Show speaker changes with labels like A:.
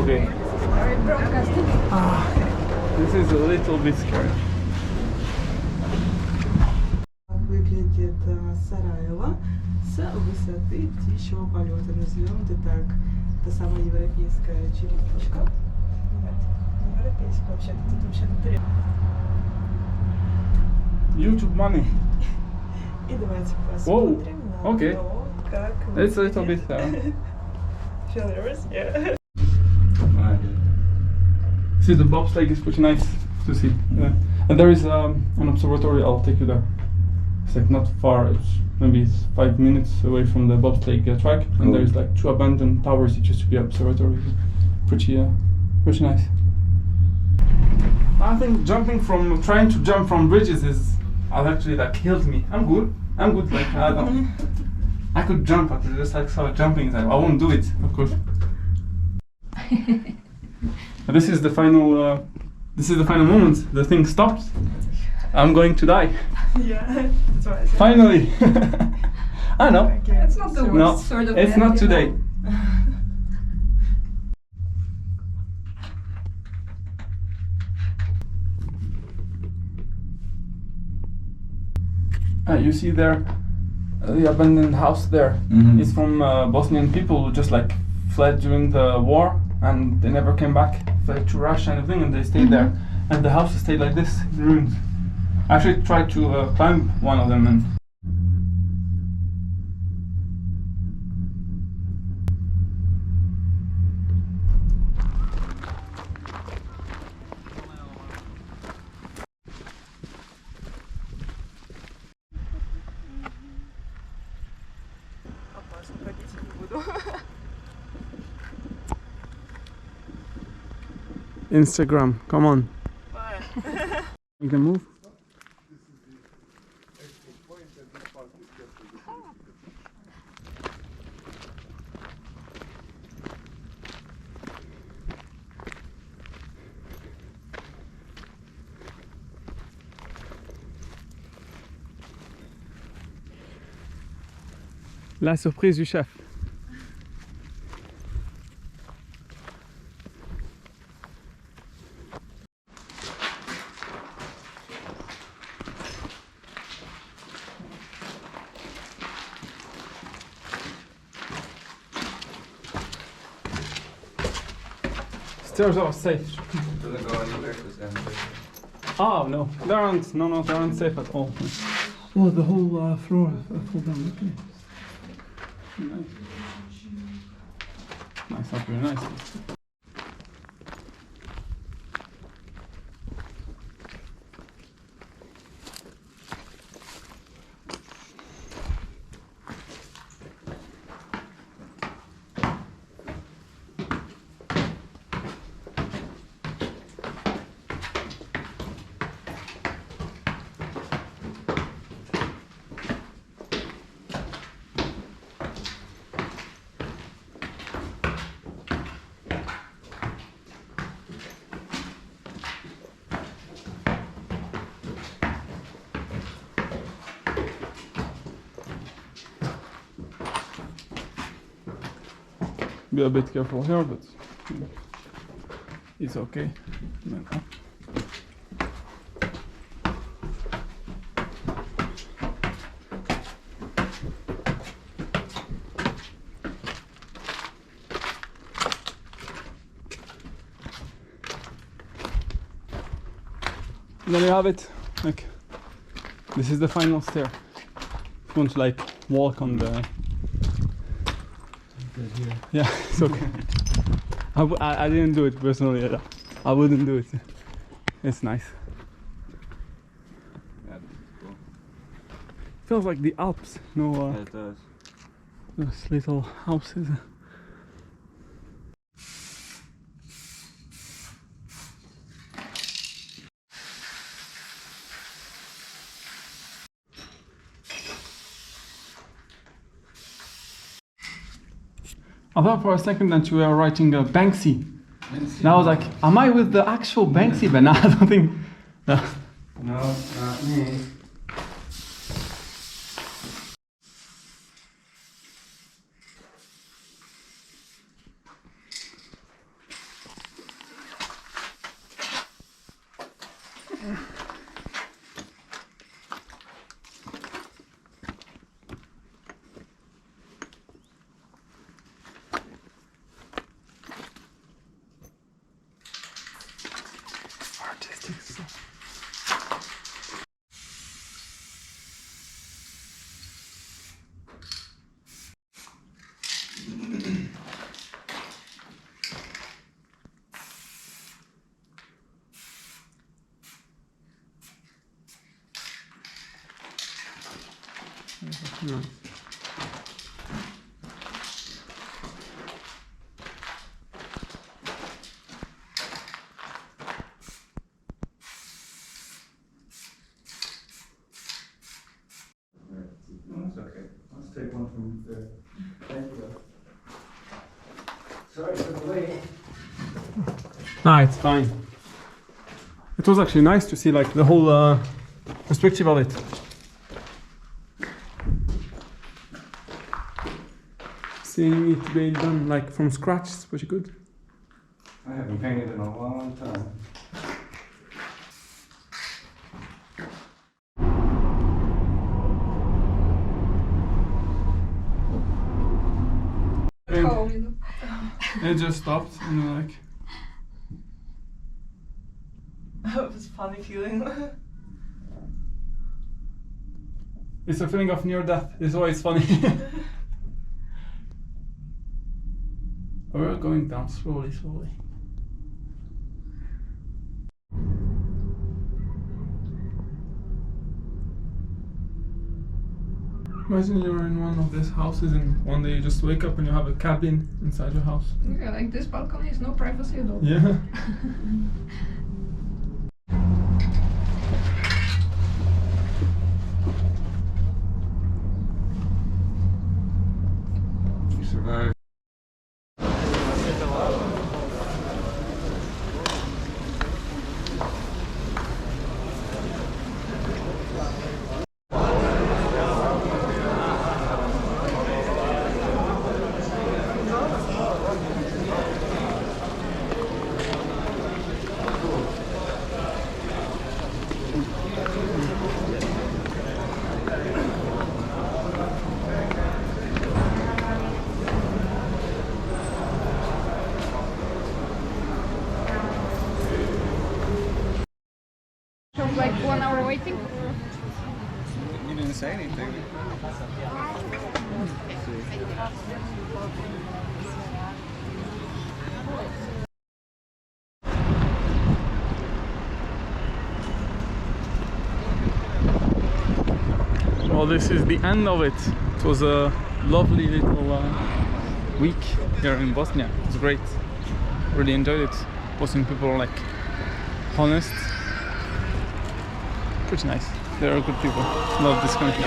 A: Okay. This is a little bit scary.
B: Выглядит Сараево с высоты птичьего полета. Назовем это так. Это самая европейская черепушка. Нет, не европейская вообще-то. Тут вообще-то турецкая.
A: YouTube money.
B: И давайте посмотрим на
A: okay.
B: то, как
A: It's a little bit.
B: Feel nervous? Yeah.
A: See, the bobsleigh is pretty nice to see. And there is an observatory. I'll take you there. It's like not far. It's 5 minutes away from the bobsleigh track, and there is like 2 abandoned towers. It used to be an observatory. Pretty nice. I think trying to jump from bridges has actually like killed me. I'm good. Like I could jump. I could just like start jumping. I won't do it, of course. This is the final. This is the final moment. The thing stops. I'm going to die.
B: Yeah, that's what I said.
A: Finally. I know.
C: It's not the worst sort of.
A: It's not today. You see there, the abandoned house there.
D: Mm-hmm.
A: It's from Bosnian people who just like fled during the war and they never came back, fled to Russia and everything, and they stayed there. And the house stayed like this, in the ruins. I actually tried to climb one of them and Instagram, come on. You can move. La surprise du chef. Stairs are safe.
D: Doesn't go anywhere.
A: Oh no, they aren't safe at all. Oh, the whole floor fall down. Okay. Nice. Nice, not very nice. Be a bit careful here, but it's okay. Then you have it. Like, this is the final stair. If you want to like walk on the. Yeah, it's okay. I didn't do it personally. I wouldn't do it. It's nice.
D: Yeah, that's cool.
A: Feels like the Alps. No,
D: Yeah, it does.
A: those little houses. I thought for a second that you were writing Banksy. And I was like, am I with the actual Banksy? But no, I don't think. No.
D: No, not me.
A: Nice.
D: No, it's okay. Let's take one from there. Thank you. Sorry for the wait.
A: Nah, it's fine. It was actually nice to see like the whole perspective of it. Seeing it being done like from scratch is pretty good.
D: I haven't painted in a long time.
C: Home, you know.
A: It just stopped and we're like,
B: It was a funny feeling.
A: it's a feeling of near death. It's always funny. We're going down slowly. Imagine you're in one of these houses and one day you just wake up and you have a cabin inside your house.
C: Yeah, like this balcony is no privacy at all.
A: Yeah.
D: You survived.
C: Like 1 hour waiting.
D: You didn't say anything.
A: Well, this is the end of it. It was a lovely little week here in Bosnia. It was great. Really enjoyed it. Bosnian people are like honest. Pretty nice. They are good people. Love this country.